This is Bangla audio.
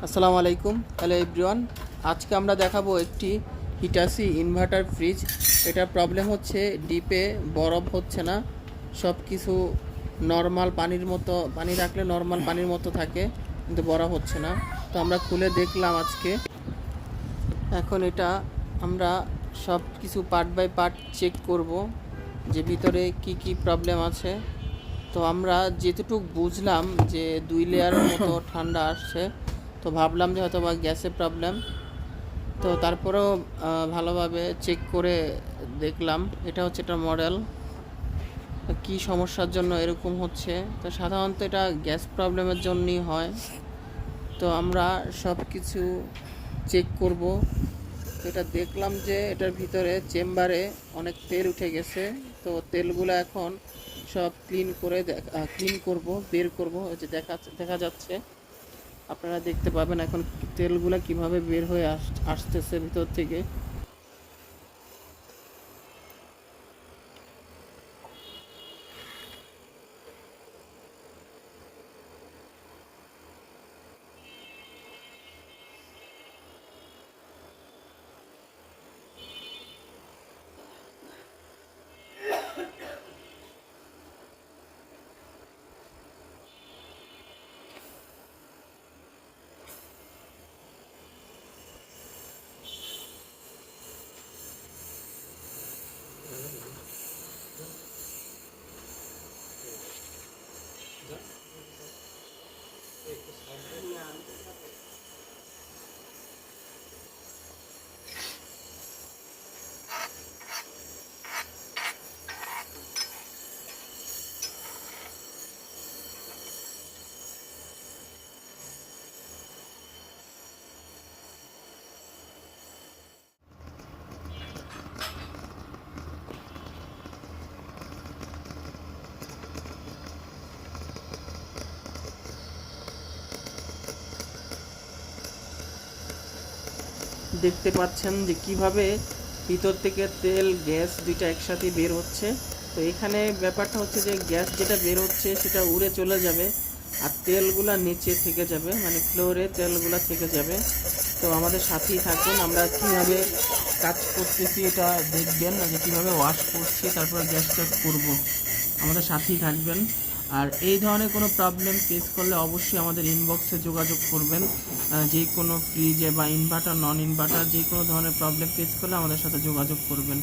আসসালামু আলাইকুম। হ্যালো এভরিওয়ান, আজকে আমরা দেখাবো একটি হিটাসি ইনভার্টার ফ্রিজ। এটার প্রবলেম হচ্ছে ডিপে বরফ হচ্ছে না, সব কিছু নর্মাল পানির মতো, পানি রাখলে নর্মাল পানির মতো থাকে কিন্তু বরফ হচ্ছে না। তো আমরা খুলে দেখলাম আজকে। এখন এটা আমরা সব কিছু পার্ট বাই পার্ট চেক করব যে ভিতরে কি কি প্রবলেম আছে। তো আমরা যেতটুকু বুঝলাম যে 2 লেয়ার মতো ঠান্ডা আসছে, তো ভাবলাম যে হয়তো বা গ্যাসের প্রবলেম। তো তারপরেও ভালোভাবে চেক করে দেখলাম। এটা হচ্ছে এটা মডেল, কি সমস্যার জন্য এরকম হচ্ছে। তো সাধারণত এটা গ্যাস প্রবলেমের জন্যই হয়। তো আমরা সব কিছু চেক করব। তো এটা দেখলাম যে এটার ভিতরে চেম্বারে অনেক তেল উঠে গেছে। তো তেলগুলো এখন সব ক্লিন করব, বের করব। এই যে দেখা যাচ্ছে, আপনারা দেখতে পাবেন এখন তেলগুলো কিভাবে বের হয়ে আসতেছে ভিতর থেকে। দেখতে পাচ্ছেন যে কিভাবে ভিতর থেকে তেল গ্যাস দুইটা একসাথে বের হচ্ছে। তো এখানে ব্যাপারটা হচ্ছে যে গ্যাস যেটা বের হচ্ছে সেটা উড়ে চলে যাবে, আর তেলগুলা নিচে থেকে যাবে, মানে ফ্লোরে তেলগুলা থেকে যাবে। তো আমাদের সাথেই থাকুন, আমরা কিভাবে কাজ করতেছি এটা দেখবেন, যে কীভাবে ওয়াশ করছি তারপর গ্যাসটা করব। আমাদের সাথেই থাকবেন। আর এই ধরনের কোনো প্রবলেম ফেস করলে অবশ্যই আমাদের ইনবক্সে যোগাযোগ করবেন। যে কোনো ফ্রিজে বা ইনভার্টার নন ইনভার্টার যে কোনো ধরনের প্রবলেম ফেস করলে আমাদের সাথে যোগাযোগ করবেন।